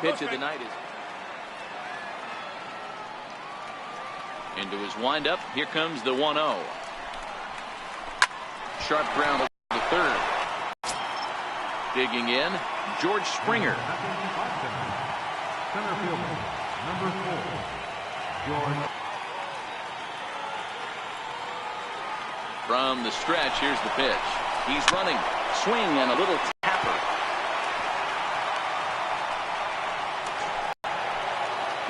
pitch of the night is into his windup. Here comes the 1-0. Sharp ground to the third. Digging in, George Springer. Center fielder, number 4, George. From the stretch, here's the pitch. He's running, swing, and a little tapper.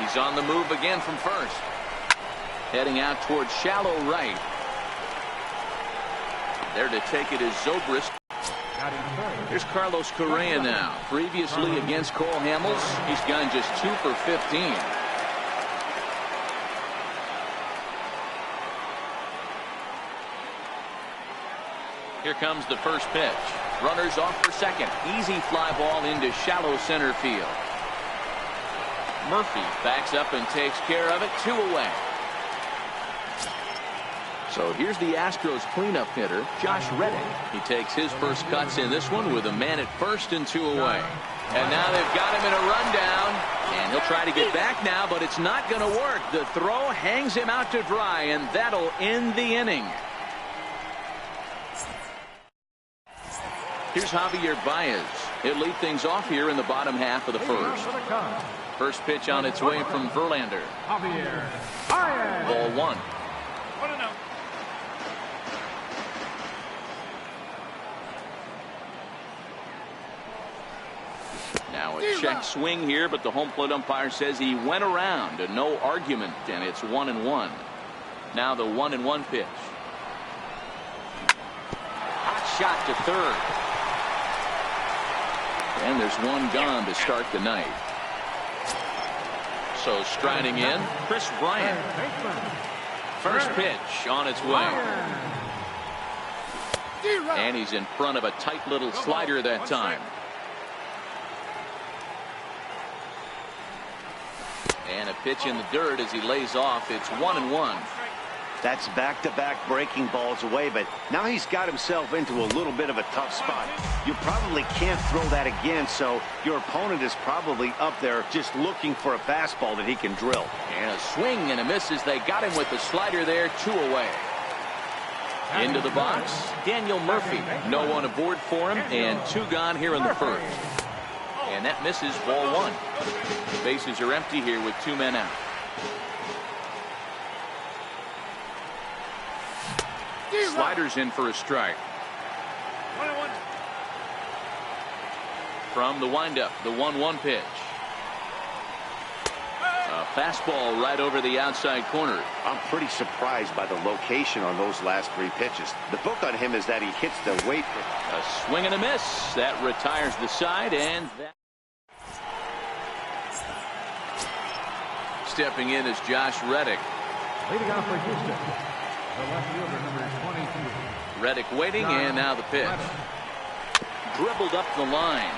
He's on the move again from first. Heading out towards shallow right. There to take it is Zobrist. Here's Carlos Correa now. Previously against Cole Hamels, he's gone just 2 for 15. Here comes the first pitch. Runners off for second. Easy fly ball into shallow center field. Murphy backs up and takes care of it. 2 away. So here's the Astros cleanup hitter, Josh Reddick. He takes his first cuts in this one with a man at first and 2 away. And now they've got him in a rundown. And he'll try to get back now, but it's not going to work. The throw hangs him out to dry, and that'll end the inning. Here's Javier Baez. He'll lead things off here in the bottom half of the first. First pitch on its way from Verlander. Ball 1. Now a check swing here, but the home plate umpire says he went around. A no argument, and it's 1-1. Now the 1-1 pitch. Hot shot to third. And there's one gone to start the night. So striding in, Chris Bryant. First pitch on its way. And he's in front of a tight little slider that time. And a pitch in the dirt as he lays off. It's 1-1. That's back-to-back breaking balls away, but now he's got himself into a little bit of a tough spot. You probably can't throw that again, so your opponent is probably up there just looking for a fastball that he can drill. And a swing and a miss as they got him with the slider there. 2 away. Into the box, Daniel Murphy. No one aboard for him, and 2 gone here in the first. And that misses, ball 1. The bases are empty here with 2 men out. Sliders in for a strike. From the windup, the 1-1 pitch. A fastball right over the outside corner. I'm pretty surprised by the location on those last 3 pitches. The book on him is that he hits the weight. A swing and a miss. That retires the side, and that. Stepping in is Josh Reddick. Leading off for Houston, the left fielder, number 22. Reddick waiting, and now the pitch. Dribbled up the line.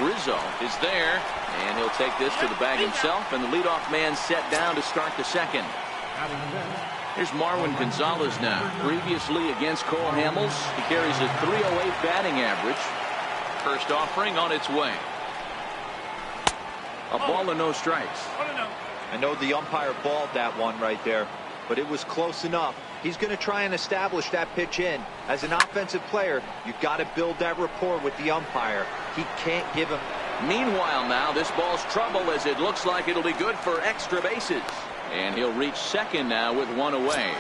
Rizzo is there, and he'll take this to the bag himself, and the leadoff man set down to start the second. Here's Marwin Gonzalez now. Previously against Cole Hamels, he carries a .308 batting average. First offering on its way. A ball and no strikes. I know the umpire balled that one right there, but it was close enough. He's going to try and establish that pitch in. As an offensive player, you've got to build that rapport with the umpire. He can't give him. Meanwhile now, this ball's trouble as it looks like it'll be good for extra bases. And he'll reach second now with 1 away.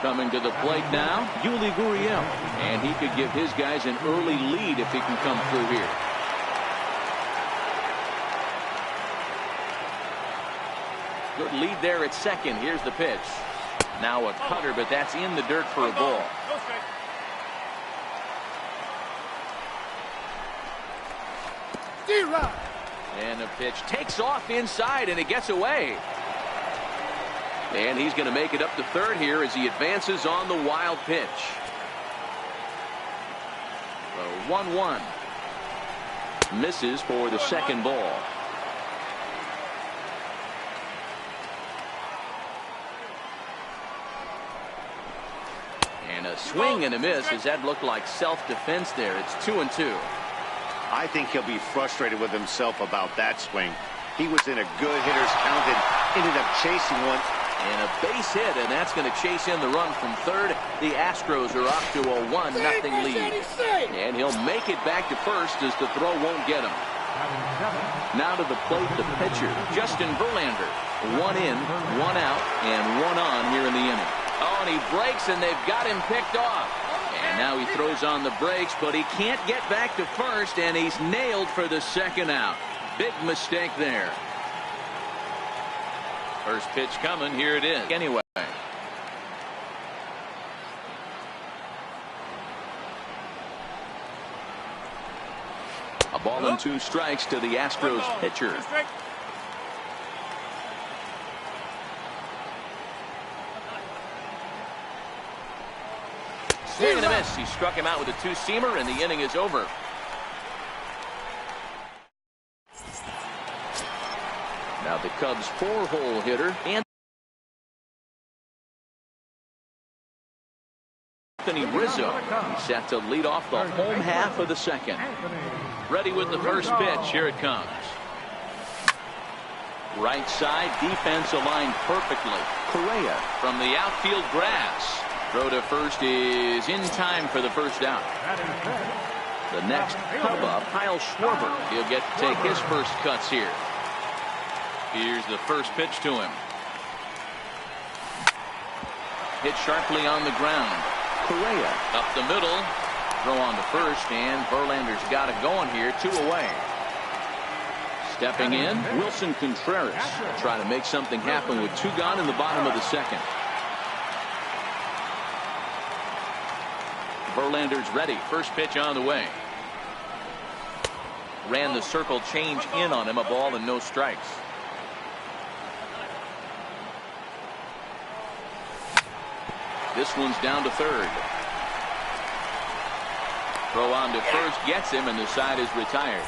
Coming to the plate now, Yuli Gurriel. And he could give his guys an early lead if he can come through here. Good lead there at second. Here's the pitch. Now a cutter, but that's in the dirt for a ball. And the pitch takes off inside, and it gets away. And he's going to make it up to third here as he advances on the wild pitch. So 1-1. Misses for the second ball. And a swing and a miss as that looked like self-defense there. It's 2-2. I think he'll be frustrated with himself about that swing. He was in a good hitter's count and ended up chasing one. And a base hit, and that's going to chase in the run from third. The Astros are off to a 1-0 lead. And he'll make it back to first as the throw won't get him. Now to the plate, the pitcher, Justin Verlander. 1 in, 1 out, and 1 on here in the inning. Oh, and he breaks, and they've got him picked off. And now he throws on the brakes, but he can't get back to first, and he's nailed for the second out. Big mistake there. First pitch coming. Here it is. Anyway. A ball and 2 strikes to the Astros pitcher. Swing and a miss. He struck him out with a 2-seamer, and the inning is over. Now the Cubs' 4-hole hitter, Anthony Rizzo. He's set to lead off the home half of the second. Ready with the first pitch. Here it comes. Right side, defense aligned perfectly. Correa from the outfield grass. Throw to first is in time for the first out. The next Cub up, Kyle Schwarber. He'll get to take his first cuts here. Here's the first pitch to him. Hit sharply on the ground. Correa up the middle. Throw on to first, and Verlander's got it going here. 2 away. Stepping in, Wilson Contreras. Trying to make something happen with 2 gone in the bottom of the second. Verlander's ready. First pitch on the way. Ran the circle change in on him. A ball and no strikes. This one's down to third. Throw on to first gets him, and the side is retired.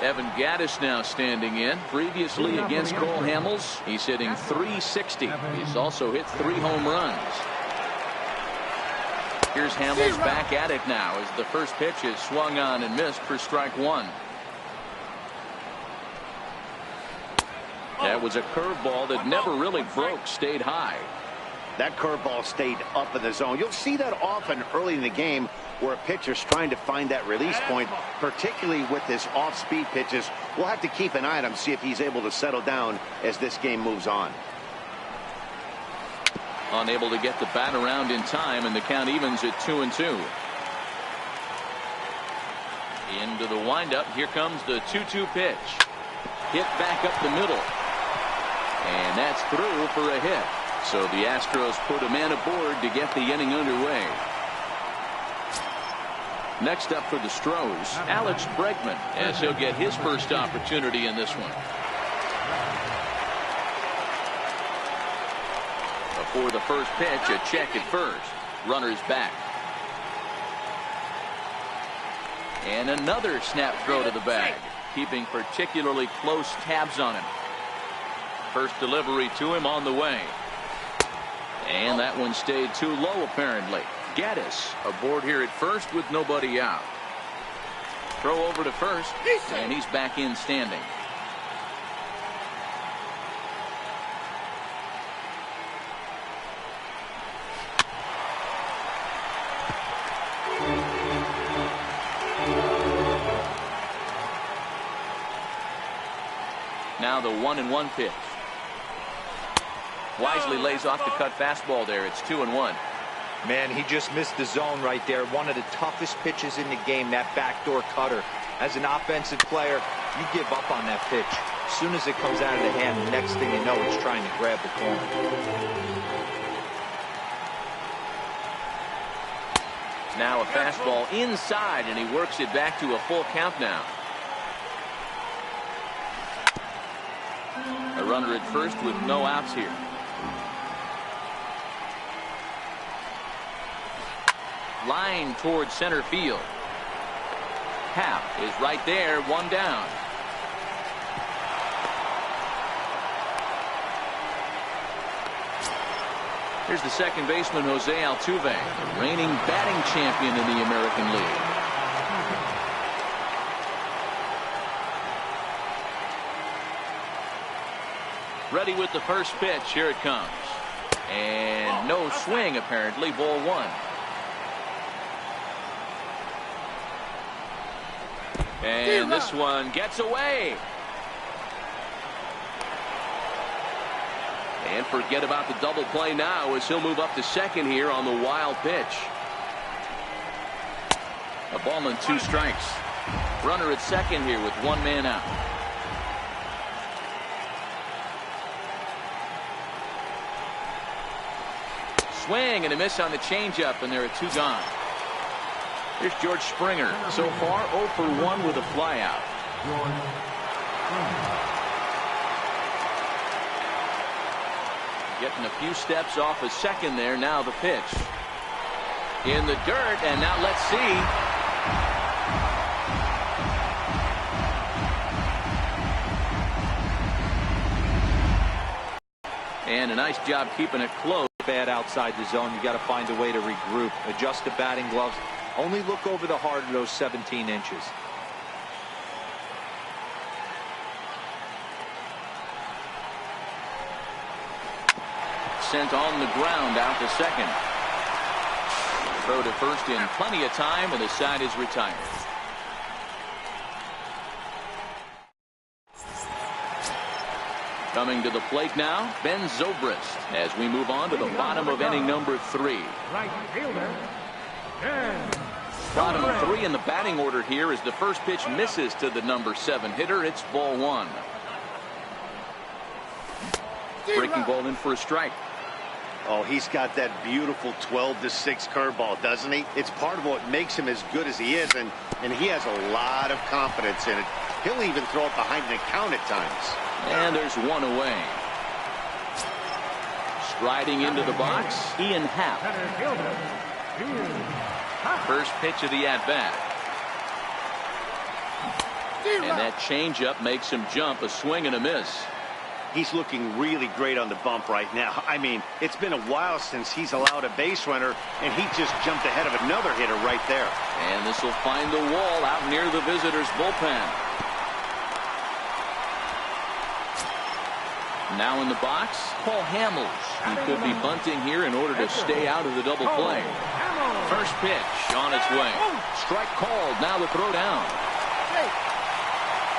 Evan Gattis now standing in. Previously against Cole Hamels, he's hitting .360. He's also hit 3 home runs. Here's Hamels back at it now as the first pitch is swung on and missed for strike 1. That was a curveball that never really broke, stayed high. That curveball stayed up in the zone. You'll see that often early in the game where a pitcher's trying to find that release point, particularly with his off-speed pitches. We'll have to keep an eye on him, see if he's able to settle down as this game moves on. Unable to get the bat around in time, and the count evens at 2-2. Into the windup. Here comes the 2-2 pitch. Hit back up the middle. And that's through for a hit. So the Astros put a man aboard to get the inning underway. Next up for the Stros, Alex Bregman, as he'll get his first opportunity in this one. Before the first pitch, a check at first. Runners back. And another snap throw to the bag, keeping particularly close tabs on him. First delivery to him on the way. And that one stayed too low, apparently. Gattis aboard here at first with nobody out. Throw over to first, and he's back in standing. Now the 1-1 pitch. Wisely lays off the cut fastball there. It's 2-1. Man, he just missed the zone right there. One of the toughest pitches in the game, that backdoor cutter. As an offensive player, you give up on that pitch. As soon as it comes out of the hand, the next thing you know, it's trying to grab the corner. Now a fastball inside, and he works it back to a full count now. A runner at first with no outs here. Line towards center field. Happ is right there, 1 down. Here's the second baseman, Jose Altuve, the reigning batting champion in the American League. Ready with the first pitch. Here it comes. And no swing, apparently. Ball one. And this one gets away. And forget about the double play now as he'll move up to second here on the wild pitch. A ball and 2 strikes. Runner at second here with 1 man out. Swing and a miss on the changeup, and there are 2 gone. Here's George Springer. So far 0 for 1 with a flyout. Getting a few steps off a second there. Now the pitch. In the dirt, and now let's see. And a nice job keeping it close. Bad outside the zone. You got to find a way to regroup. Adjust the batting gloves. Only look over the heart of those 17 inches. Sent on the ground out to second. Throw to first in plenty of time, and the side is retired. Coming to the plate now, Ben Zobrist, as we move on to the bottom of inning number 3. Right fielder, Ben. Bottom 3 in the batting order here as the first pitch misses to the number 7 hitter. It's ball 1. Breaking ball in for a strike. Oh, he's got that beautiful 12-6 curveball, doesn't he? It's part of what makes him as good as he is, and he has a lot of confidence in it. He'll even throw it behind the count at times. And there's 1 away. Striding into the box, Ian Happ. First pitch of the at-bat. And that changeup makes him jump. A swing and a miss. He's looking really great on the bump right now. I mean, it's been a while since he's allowed a base runner, and he just jumped ahead of another hitter right there. And this will find the wall out near the visitors' bullpen. Now in the box, Paul Hamels. He could be bunting here in order to stay out of the double play. First pitch on its way. Strike called. Now the throw down.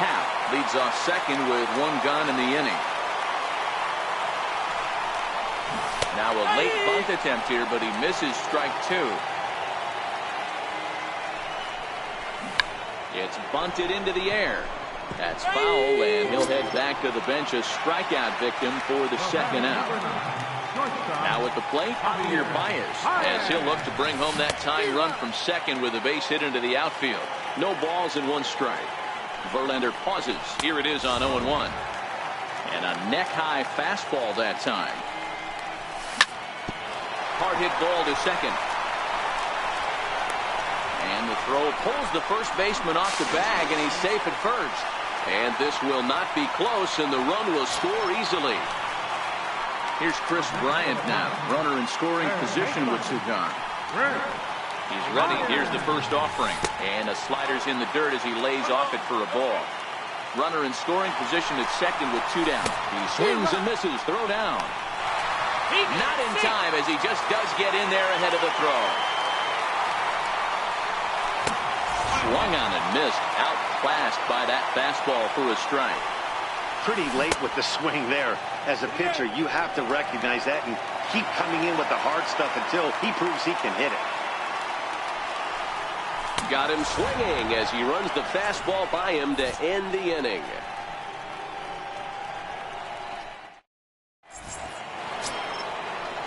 Happ leads off second with 1 gone in the inning. Now a late bunt attempt here, but he misses strike 2. It's bunted into the air. That's foul, and he'll head back to the bench, a strikeout victim for the second out. Now at the plate, Javier Baez, as he'll look to bring home that tying run from second with a base hit into the outfield. No balls and 1 strike. Verlander pauses. Here it is on 0-1. And a neck-high fastball that time. Hard hit ball to second. And the throw pulls the first baseman off the bag, and he's safe at first. And this will not be close, and the run will score easily. Here's Chris Bryant now. Runner in scoring position with 2 gone. He's ready. Here's the first offering. And a slider's in the dirt as he lays off it for a ball. Runner in scoring position at second with 2 down. He swings and misses. Throw down. Not in time as he just does get in there ahead of the throw. Swung on and missed. Outclassed by that fastball for a strike. Pretty late with the swing there. As a pitcher, you have to recognize that and keep coming in with the hard stuff until he proves he can hit it. Got him swinging as he runs the fastball by him to end the inning.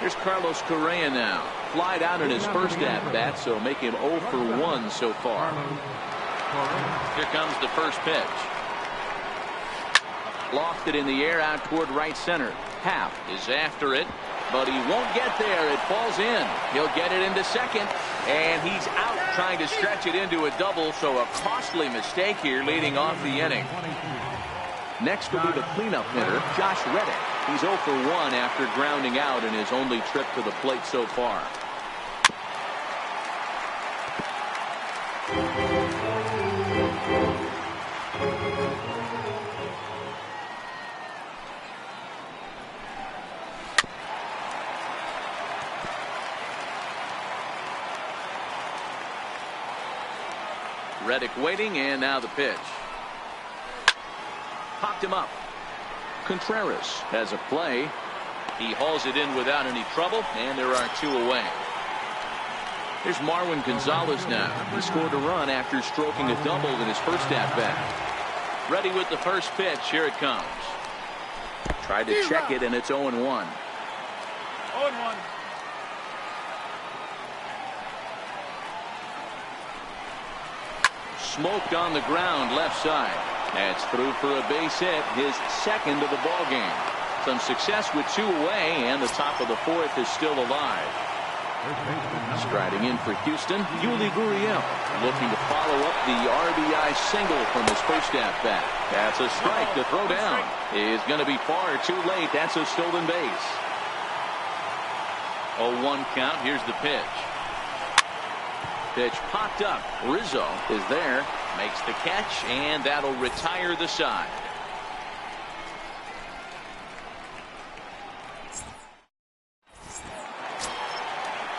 Here's Carlos Correa now. Flied out in his first at-bat, so make him 0 for 1 so far. Here comes the first pitch. Lofted in the air out toward right center. Happ is after it, but he won't get there. It falls in. He'll get it into second, and he's out trying to stretch it into a double, so a costly mistake here leading off the inning. Next will be the cleanup hitter, Josh Reddick. He's 0 for 1 after grounding out in his only trip to the plate so far. Reddick waiting, and now the pitch. Popped him up. Contreras has a play. He hauls it in without any trouble, and there are 2 away. Here's Marwin Gonzalez now. He scored a run after stroking a double in his first at-bat. Ready with the first pitch. Here it comes. Tried to check it, and it's 0-1. 0-1. Smoked on the ground left side. That's through for a base hit, his second of the ball game. Some success with 2 away, and the top of the 4th is still alive. Striding in for Houston, Yuli Gurriel, looking to follow up the RBI single from his first at-bat. That's a strike to throw down. Is going to be far too late. That's a stolen base. 0-1 count. Here's the pitch. Pitch popped up. Rizzo is there, makes the catch, and that'll retire the side.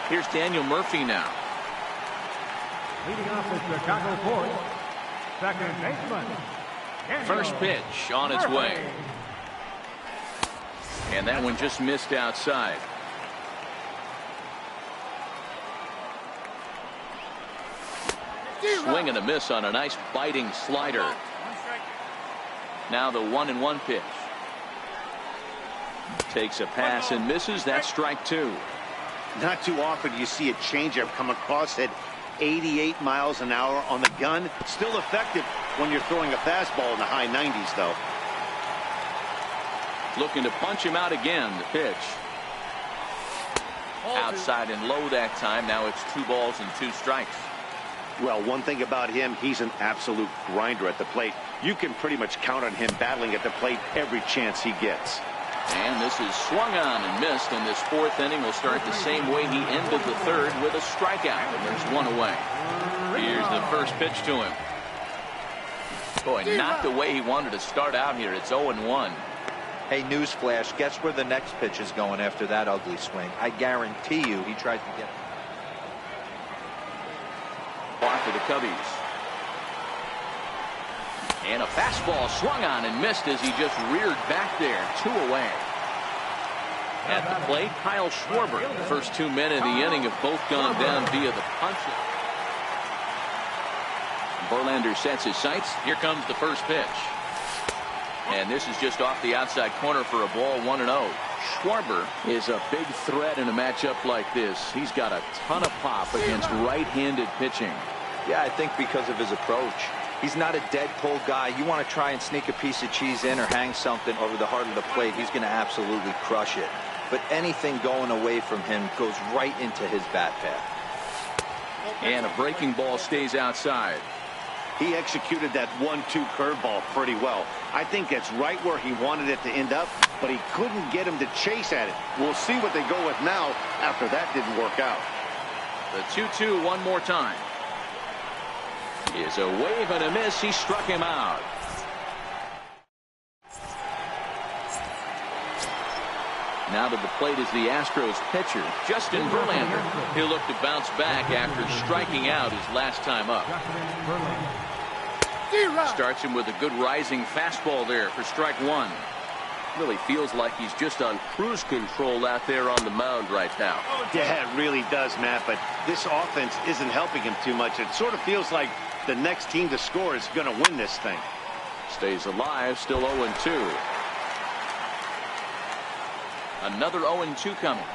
Here's Daniel Murphy now. Leading off the Chicago fourth, second baseman. First pitch on its way. And that one just missed outside. Swing and a miss on a nice biting slider. Now the 1-1 pitch. Takes a pass and misses. That's strike 2. Not too often you see a changeup come across at 88 miles an hour on the gun. Still effective when you're throwing a fastball in the high 90s, though. Looking to punch him out again. The pitch. Outside and low that time. Now it's 2 balls and 2 strikes. Well, one thing about him, he's an absolute grinder at the plate. You can pretty much count on him battling at the plate every chance he gets. And this is swung on and missed, and this 4th inning will start the same way he ended the 3rd, with a strikeout, and there's 1 away. Here's the first pitch to him. Boy, not the way he wanted to start out here. It's 0-1. Hey, newsflash, guess where the next pitch is going after that ugly swing? I guarantee you he tries to get it. Bar for the Cubbies. And a fastball swung on and missed as he just reared back there. 2 away. At the plate, Kyle Schwarber. The first 2 men in the inning have both gone down via the punch. Verlander sets his sights. Here comes the first pitch. And this is just off the outside corner for a ball, 1-0. Schwarber is a big threat in a matchup like this. He's got a ton of pop against right-handed pitching. Yeah, I think because of his approach. He's not a dead pull guy. You want to try and sneak a piece of cheese in or hang something over the heart of the plate, he's going to absolutely crush it. But anything going away from him goes right into his bat path. And a breaking ball stays outside. He executed that 1-2 curveball pretty well. I think that's right where he wanted it to end up, but he couldn't get him to chase at it. We'll see what they go with now after that didn't work out. The 2-2 one more time. Is a wave and a miss. He struck him out. Now to the plate is the Astros pitcher, Justin Verlander. He'll look to bounce back after striking out his last time up. Starts him with a good rising fastball there for strike 1. Really feels like he's just on cruise control out there on the mound right now. Yeah, it really does, Matt, but this offense isn't helping him too much. It sort of feels like the next team to score is going to win this thing. Stays alive, still 0-2. Another 0-2 coming.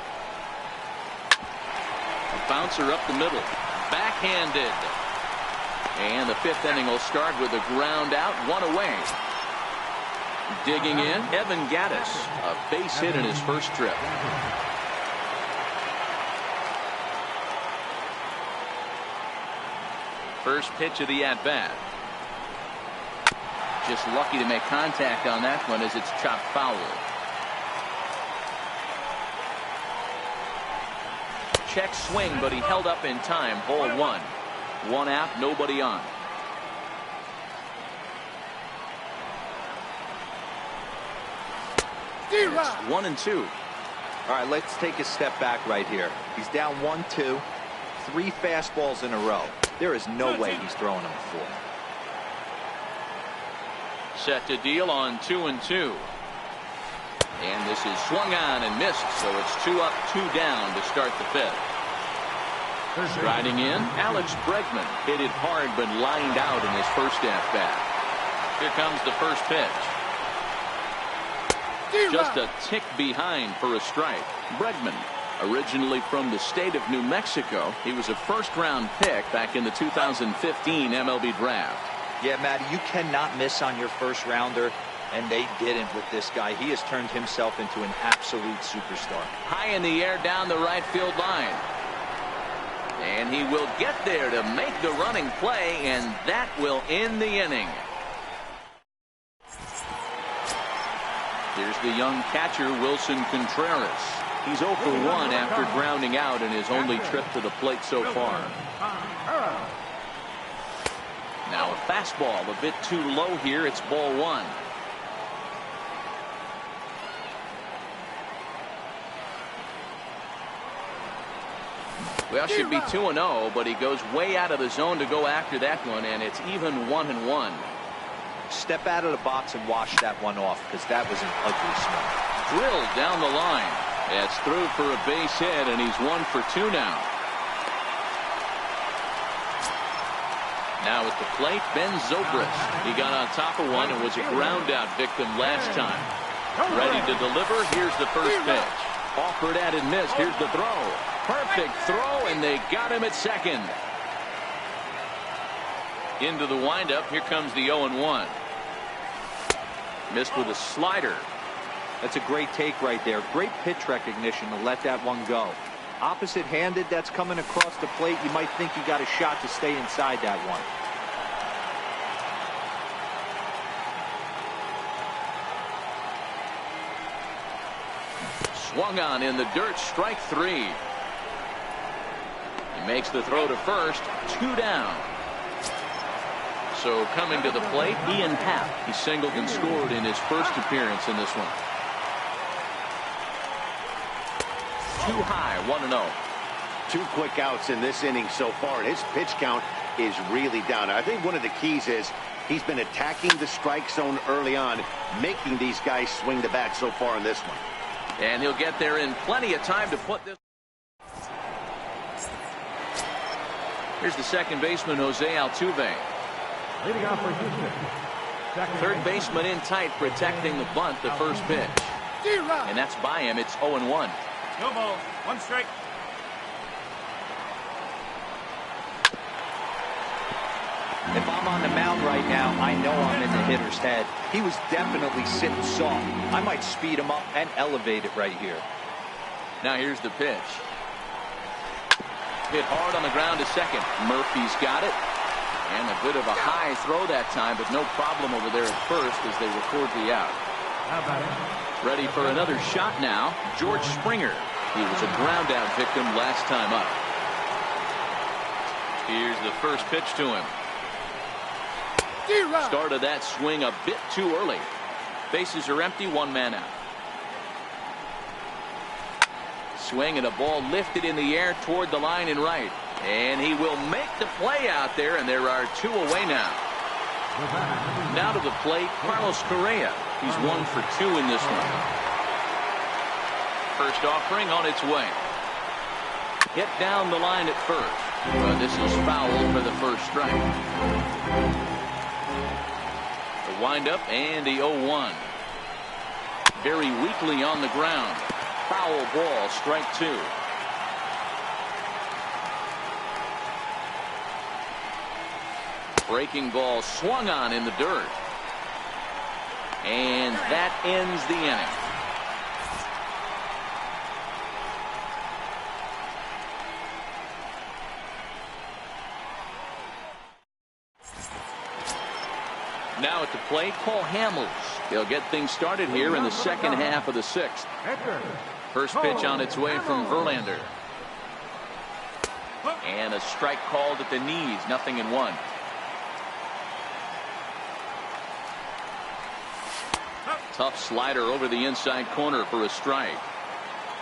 A bouncer up the middle. Backhanded. And the 5th inning will start with a ground out, 1 away. Digging in, Evan Gattis. A base hit in his first trip. First pitch of the at-bat. Just lucky to make contact on that one as it's chopped foul. check swing, but he held up in time. Ball one. One out, nobody on. It's 1-2. All right, let's take a step back right here. He's down 1-2. 3 fastballs in a row. There is no way he's throwing them a 4. Set to deal on 2-2. And this is swung on and missed, so it's 2 up, 2 down to start the 5th. Striding in, Alex Bregman hit it hard but lined out in his first at-bat. Here comes the first pitch. Just a tick behind for a strike. Bregman, originally from the state of New Mexico, he was a first-round pick back in the 2015 MLB draft. Yeah, Matty, you cannot miss on your first rounder, and they didn't with this guy. He has turned himself into an absolute superstar. High in the air down the right field line. And he will get there to make the running play, and that will end the inning. Here's the young catcher, Wilson Contreras. He's 0 for 1 after grounding out in his only trip to the plate so far. Now a fastball a bit too low here. It's ball 1. Well, should be 2-0, but he goes way out of the zone to go after that one, and it's even 1-1. Step out of the box and wash that one off, because that was an ugly swing. Drilled down the line. That's through for a base hit, and he's 1 for 2 now. Now at the plate, Ben Zobrist. He got on top of one and was a ground out victim last time. Ready to deliver. Here's the first pitch. Offered at and missed. Here's the throw. Perfect throw, and they got him at second. Into the windup. Here comes the 0-1. Missed with a slider. That's a great take right there. Great pitch recognition to let that one go. Opposite handed, that's coming across the plate. You might think you got a shot to stay inside that one. Swung on in the dirt. Strike 3. He makes the throw to first. 2 down. So coming to the plate, Ian Happ. He singled and scored in his first appearance in this one. Too high, 1-0. 2 quick outs in this inning so far, and his pitch count is really down. I think one of the keys is he's been attacking the strike zone early on, making these guys swing the bat so far in this one. And he'll get there in plenty of time to put this. Here's the second baseman, Jose Altuve. Leading off for Houston. Third baseman in tight, protecting the bunt, the first pitch. And that's by him. It's 0-1. No ball. 1 strike. If I'm on the mound right now, I know I'm in the hitter's head. He was definitely sitting soft. I might speed him up and elevate it right here. Now here's the pitch. Hit hard on the ground to second. Murphy's got it. And a bit of a high throw that time, but no problem over there at first as they record the out. How about it? Ready for another shot now. George Springer. He was a ground out victim last time up. Here's the first pitch to him. Started that swing a bit too early. Bases are empty, 1 man out. Swing and a ball lifted in the air toward the line and right. And he will make the play out there, and there are 2 away now. Now to the plate, Carlos Correa. He's 1 for 2 in this one. First offering on its way. Hit down the line at first. Well, this is foul for the first strike. The windup and the 0-1. Very weakly on the ground. Foul ball, strike 2. Breaking ball swung on in the dirt. And that ends the inning. Now at the plate, Paul Hamels. They'll get things started here in the second half of the 6th. First pitch on its way from Verlander. And a strike called at the knees. 0-1. Tough slider over the inside corner for a strike.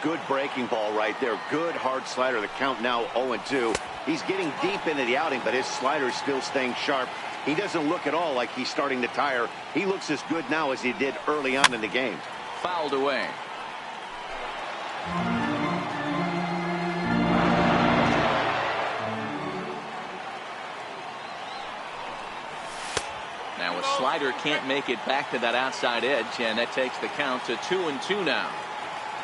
Good breaking ball right there. Good hard slider. The count now 0-2. He's getting deep into the outing, but his slider is still staying sharp. He doesn't look at all like he's starting to tire. He looks as good now as he did early on in the game. Fouled away. Now a slider can't make it back to that outside edge, and that takes the count to 2-2 now.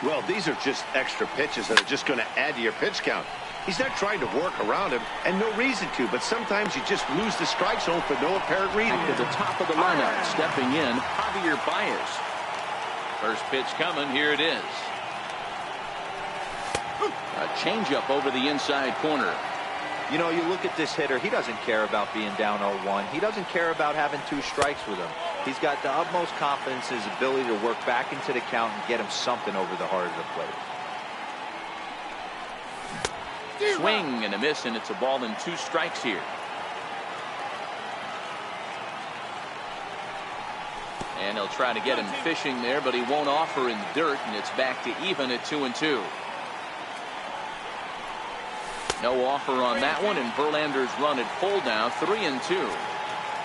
Well, these are just extra pitches that are just going to add to your pitch count. He's not trying to work around him, and no reason to, but sometimes you just lose the strike zone for no apparent reason. To the top of the lineup, stepping in, Javier Baez. First pitch coming, here it is. A changeup over the inside corner. You know, you look at this hitter, he doesn't care about being down 0-1. He doesn't care about having 2 strikes with him. He's got the utmost confidence in his ability to work back into the count and get him something over the heart of the plate. Swing and a miss, and it's a ball and 2 strikes here. And he'll try to get him fishing there, but he won't offer in the dirt, and it's back to even at 2-2. No offer on that one, and Verlander's run at full now, 3-2.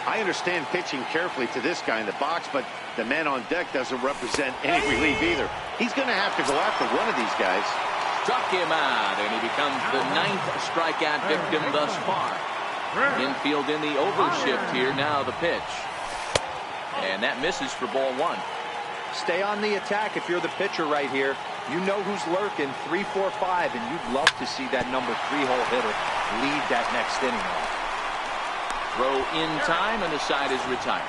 I understand pitching carefully to this guy in the box, but the man on deck doesn't represent any relief either. He's going to have to go after one of these guys. Struck him out, and he becomes the 9th strikeout victim thus far. Infield in the overshift here. Now the pitch. And that misses for ball 1. Stay on the attack if you're the pitcher right here. You know who's lurking, 3, 4, 5, and you'd love to see that number 3-hole hitter lead that next inning off. Throw in time, and the side is retired.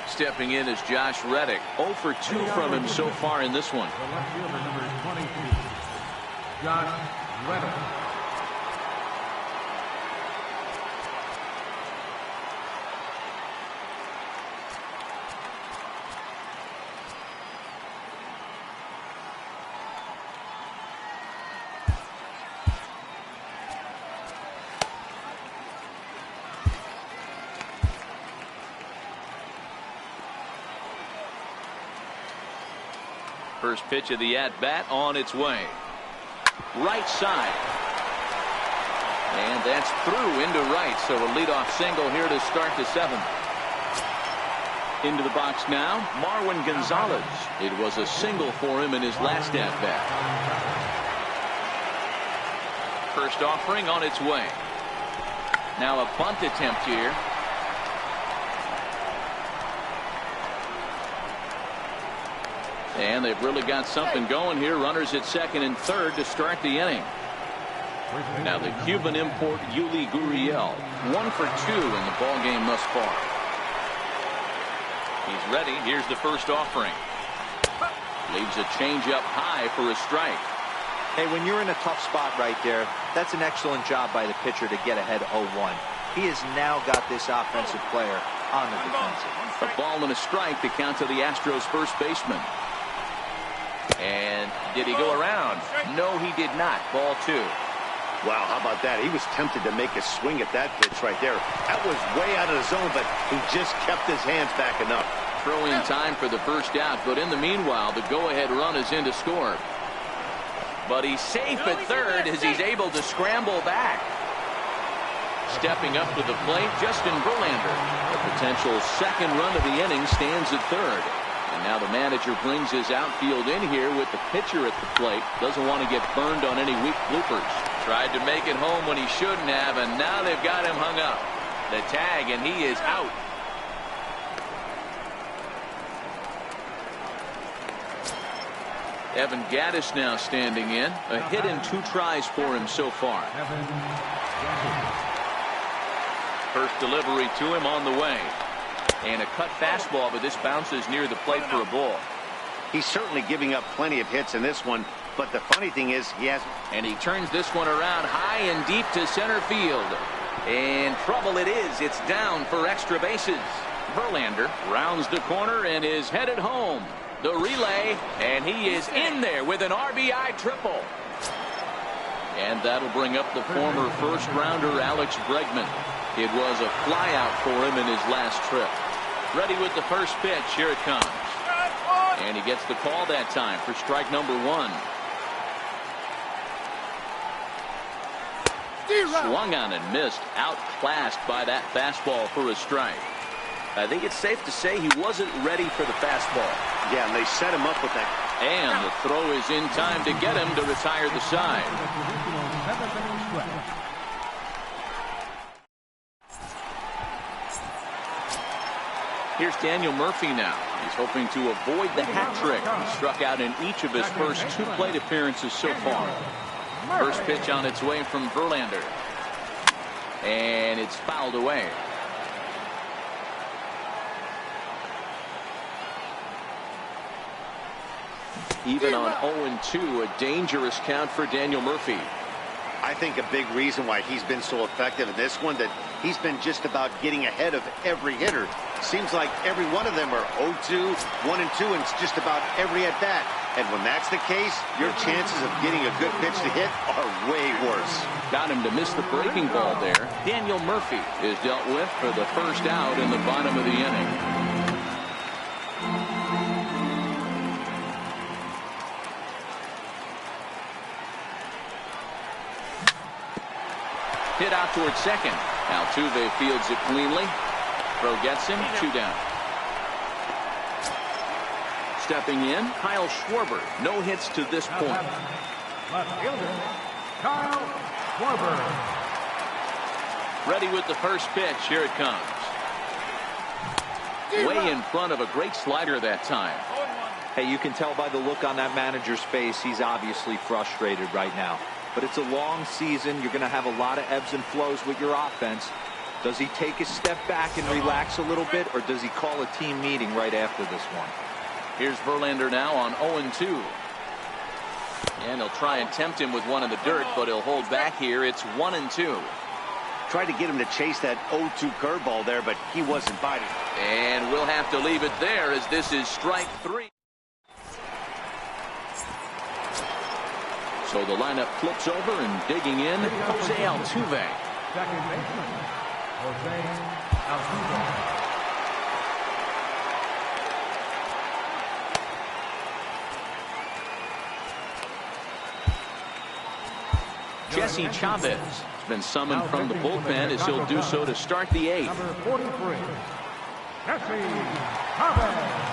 Stepping in is Josh Reddick. 0 for 2 from him so far in this one. The left fielder, number 22, Josh Reddick. First pitch of the at-bat on its way. Right side. And that's through into right. So a leadoff single here to start the 7th. Into the box now, Marwin Gonzalez. It was a single for him in his last at-bat. First offering on its way. Now a bunt attempt here. And they've really got something going here. Runners at second and third to start the inning. Now the Cuban import Yuli Gurriel, 1 for 2 in the ball game thus far. He's ready. Here's the first offering. Leaves a changeup high for a strike. Hey, when you're in a tough spot right there, that's an excellent job by the pitcher to get ahead 0-1. He has now got this offensive player on the defensive. A ball and a strike to count to the Astros first baseman. And did he go around? No, he did not. Ball 2. Wow, how about that? He was tempted to make a swing at that pitch right there. That was way out of the zone, but he just kept his hands back enough. Throw in time for the first out, but in the meanwhile, the go-ahead run is in to score. But he's safe at third as he's able to scramble back. Stepping up to the plate, Justin Verlander. The potential second run of the inning stands at third. And now the manager brings his outfield in here with the pitcher at the plate. Doesn't want to get burned on any weak bloopers. Tried to make it home when he shouldn't have, and now they've got him hung up. The tag, and he is out. Evan Gattis now standing in. A hit and 2 tries for him so far. First delivery to him on the way. And a cut fastball, but this bounces near the plate for a ball. He's certainly giving up plenty of hits in this one, but the funny thing is he has. And he turns this one around high and deep to center field. And trouble it is. It's down for extra bases. Verlander rounds the corner and is headed home. The relay, and he is in there with an RBI triple. And that'll bring up the former first-rounder Alex Bregman. It was a flyout for him in his last trip. Ready with the first pitch. Here it comes. And he gets the call that time for strike number one. Swung on and missed. Outclassed by that fastball for a strike. I think it's safe to say he wasn't ready for the fastball. Yeah, and they set him up with that. And the throw is in time to get him to retire the side. Here's Daniel Murphy now. He's hoping to avoid the hat trick. He struck out in each of his first two plate appearances so far. First pitch on its way from Verlander. And it's fouled away. Even on 0-2, a dangerous count for Daniel Murphy. I think a big reason why he's been so effective in this one, that he's been just about getting ahead of every hitter. Seems like every one of them are 0-2, 1-2, and it's just about every at bat. And when that's the case, your chances of getting a good pitch to hit are way worse. Got him to miss the breaking ball there. Daniel Murphy is dealt with for the first out in the bottom of the inning. Hit out towards second. Altuve fields it cleanly. Throw gets him. 2 down. Stepping in, Kyle Schwarber. No hits to this point. Left fielder, Kyle Schwarber. Ready with the first pitch. Here it comes. Way in front of a great slider that time. Hey, you can tell by the look on that manager's face, he's obviously frustrated right now. But it's a long season. You're going to have a lot of ebbs and flows with your offense. Does he take a step back and relax a little bit, or does he call a team meeting right after this one? Here's Verlander now on 0-2. And he'll try and tempt him with one in the dirt, but he'll hold back here. It's 1-2. Tried to get him to chase that 0-2 curveball there, but he wasn't biting. And we'll have to leave it there as this is strike 3. So the lineup flips over and digging in, Jose Altuve. Second baseman, Jose Altuve. Jesse Chavez has been summoned from the bullpen as he'll do so to start the 8th. Number 43, Jesse Chavez.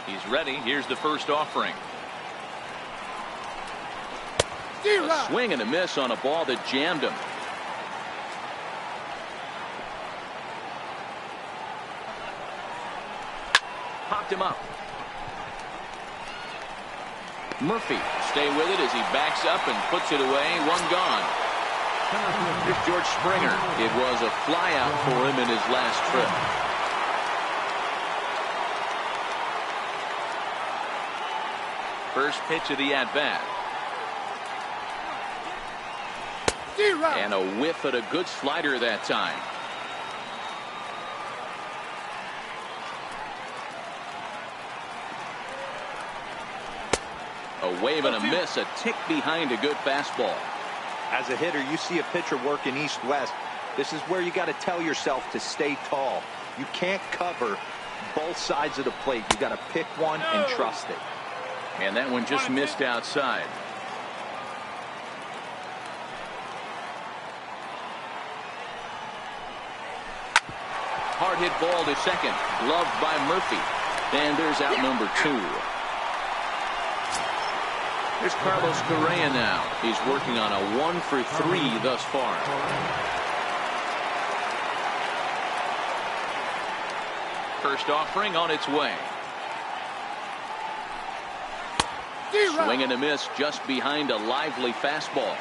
He's ready. Here's the first offering. A swing and a miss on a ball that jammed him. Popped him up. Murphy stay with it as he backs up and puts it away. One gone. Here's George Springer. It was a flyout for him in his last trip. First pitch of the at-bat. And a whiff at a good slider that time. A wave and a miss, a tick behind a good fastball. As a hitter, you see a pitcher working east-west. This is where you got to tell yourself to stay tall. You can't cover both sides of the plate. You got to pick one and trust it. And that one just missed outside. Hard hit ball to second. Gloved by Murphy. And there's out number 2. Here's Carlos Correa now. He's working on a 1 for 3 thus far. First offering on its way. Swing and a miss just behind a lively fastball.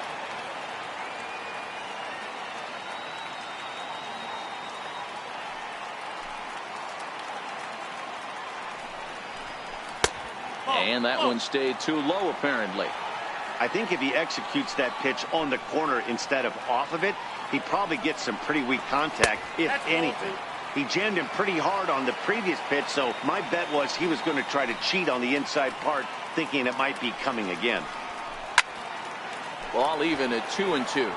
And that one stayed too low apparently. I think if he executes that pitch on the corner instead of off of it, he probably gets some pretty weak contact, if anything. He jammed him pretty hard on the previous pitch, so my bet was he was going to try to cheat on the inside part, thinking it might be coming again. Ball even at 2-2.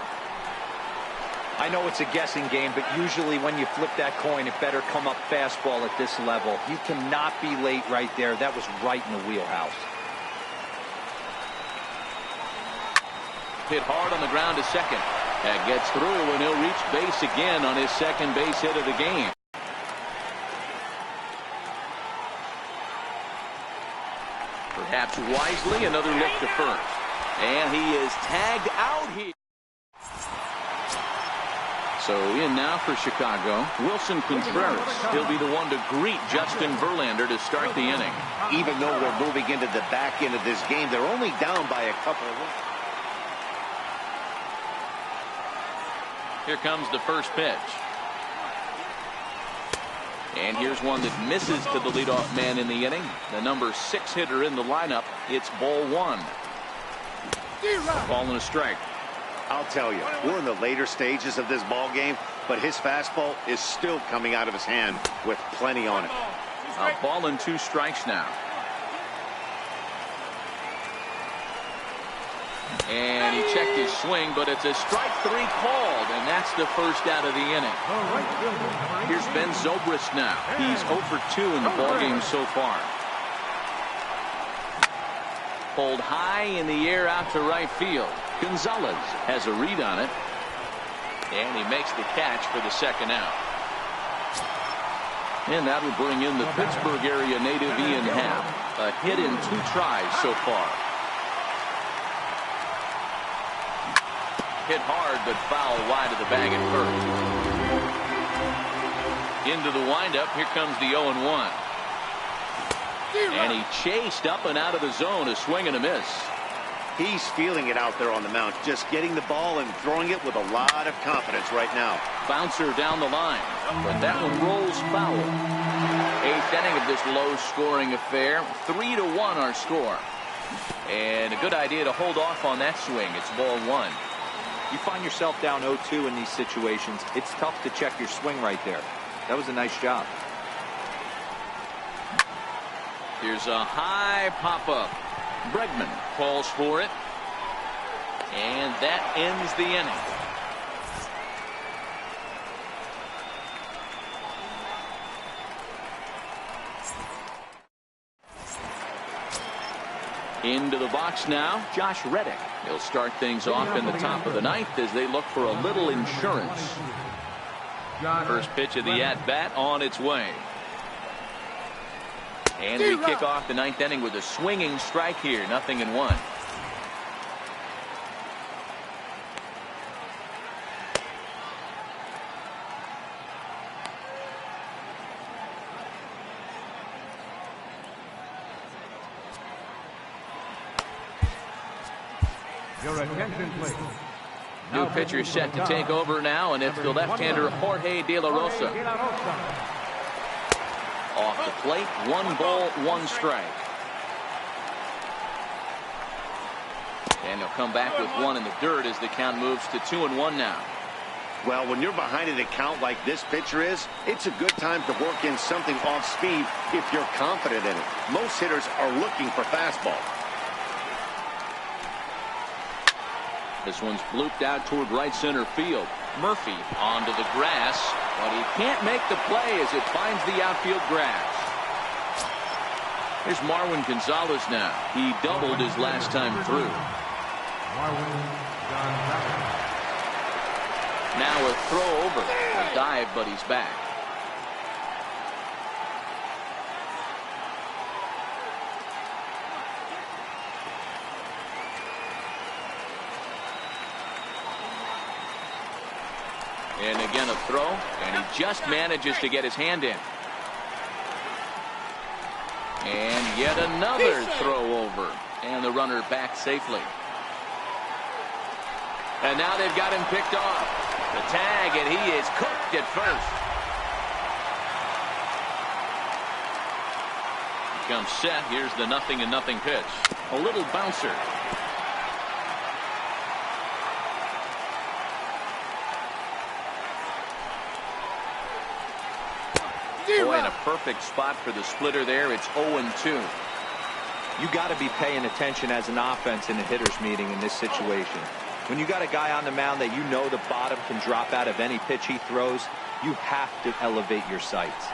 I know it's a guessing game, but usually when you flip that coin, it better come up fastball at this level. You cannot be late right there. That was right in the wheelhouse. Hit hard on the ground to second. That gets through, and he'll reach base again on his second base hit of the game. Perhaps wisely, another look to first. And he is tagged out here. So in now for Chicago, Wilson Contreras. He'll be the one to greet Justin Verlander to start the inning. Even though we're moving into the back end of this game, they're only down by a couple of runs. Here comes the first pitch. And here's one that misses to the leadoff man in the inning. The number 6 hitter in the lineup. It's ball 1. Ball and a strike. I'll tell you, we're in the later stages of this ball game, but his fastball is still coming out of his hand with plenty on it. A ball and 2 strikes now. And he checked his swing, but it's a strike 3 called, and that's the first out of the inning. Here's Ben Zobrist now. He's 0 for 2 in the ballgame so far. Pulled high in the air out to right field. Gonzalez has a read on it, and he makes the catch for the second out. And that will bring in the Pittsburgh area native Ian Happ. A hit in 2 tries so far. Hit hard, but foul wide of the bag at first. Into the windup. Here comes the 0-1. And he chased up and out of the zone. A swing and a miss. He's feeling it out there on the mound, just getting the ball and throwing it with a lot of confidence right now. Bouncer down the line, but that one rolls foul. 8th inning of this low-scoring affair. 3-1 our score. And a good idea to hold off on that swing. It's ball 1. You find yourself down 0-2 in these situations. It's tough to check your swing right there. That was a nice job. Here's a high pop-up. Bregman calls for it. And that ends the inning. Into the box now, Josh Reddick. He'll start things off in the top of the 9th as they look for a little insurance. First pitch of the at-bat on its way. And we kick off the 9th inning with a swinging strike here. 0-1. Your attention, please. New pitcher set to take over now, and it's the left-hander Jorge De La Rosa. Off the plate, 1 ball, 1 strike. And he'll come back with 1 in the dirt as the count moves to 2-1 now. Well, when you're behind an account like this pitcher is, it's a good time to work in something off speed if you're confident in it. Most hitters are looking for fastball. This one's blooped out toward right center field. Murphy onto the grass, but he can't make the play as it finds the outfield grass. Here's Marwin Gonzalez now. He doubled his last time through. Now a throw over. A dive, but he's back. And again a throw, and he just manages to get his hand in. And yet another throw over, and the runner back safely. And now they've got him picked off. The tag, and he is cooked at first. He comes set. Here's the 0-0 pitch. A little bouncer. Boy, and a perfect spot for the splitter there. It's 0-2. You got to be paying attention as an offense in a hitter's meeting in this situation. When you got a guy on the mound that you know the bottom can drop out of any pitch he throws, you have to elevate your sights.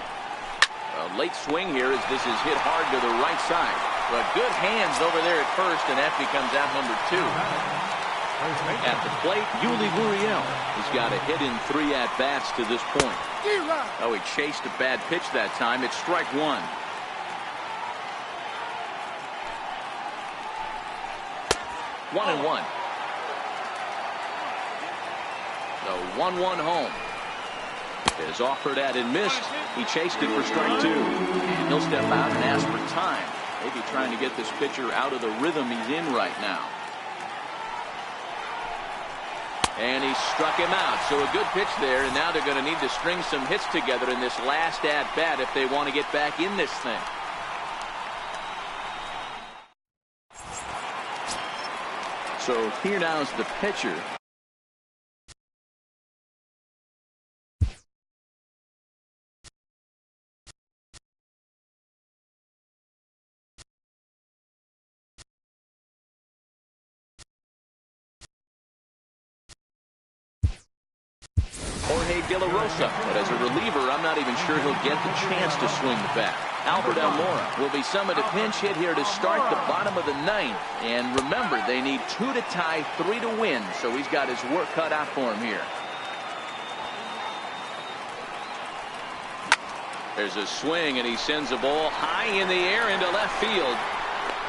A late swing here as this is hit hard to the right side. But good hands over there at first, and that becomes out number 2. At the plate, Yuli Gurriel has got a hit in 3 at-bats to this point. Oh, he chased a bad pitch that time. It's strike 1. One and one. The 1-1 home. Is offered at and missed. He chased it for strike 2. And he'll step out and ask for time. Maybe trying to get this pitcher out of the rhythm he's in right now. And he struck him out. So a good pitch there, and now they're going to need to string some hits together in this last at-bat if they want to get back in this thing. So here now is the pitcher. Jorge De La Rosa, but as a reliever, I'm not even sure he'll get the chance to swing the bat. Albert Almora will be summoned a pinch hit here to start the bottom of the 9th. And remember, they need 2 to tie, 3 to win, so he's got his work cut out for him here. There's a swing, and he sends a ball high in the air into left field.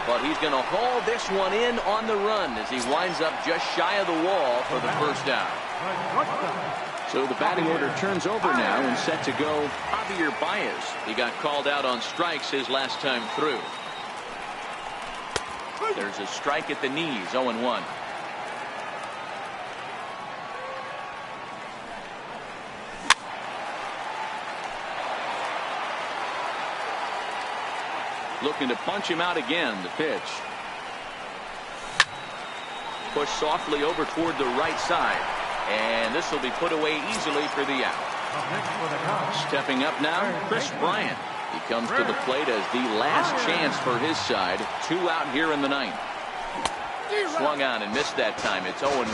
But he's going to haul this one in on the run as he winds up just shy of the wall for the first out. So the batting order turns over now and set to go Javier Baez. He got called out on strikes his last time through. There's a strike at the knees, 0-1. Looking to punch him out again, the pitch. Push softly over toward the right side. And this will be put away easily for the out. Stepping up now, Chris Bryant. He comes to the plate as the last chance for his side. 2 out here in the 9th. Swung on and missed that time. It's 0-1.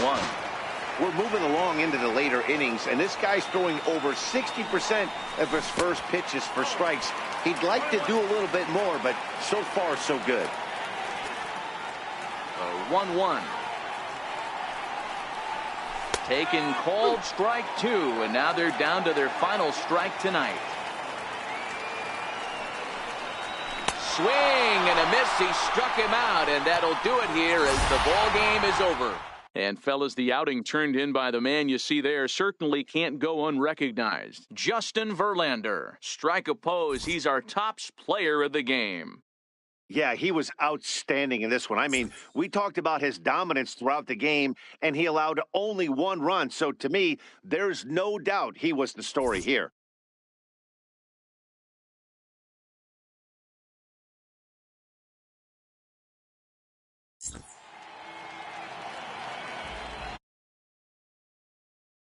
We're moving along into the later innings, and this guy's throwing over 60% of his first pitches for strikes. He'd like to do a little bit more, but so far, so good. 1-1. Taken called strike 2, and now they're down to their final strike tonight. Swing and a miss. He struck him out, and that'll do it here as the ball game is over. And fellas, the outing turned in by the man you see there certainly can't go unrecognized. Justin Verlander. Strike a pose. He's our tops player of the game. Yeah, he was outstanding in this one. I mean, we talked about his dominance throughout the game, and he allowed only 1 run. So to me, there's no doubt he was the story here.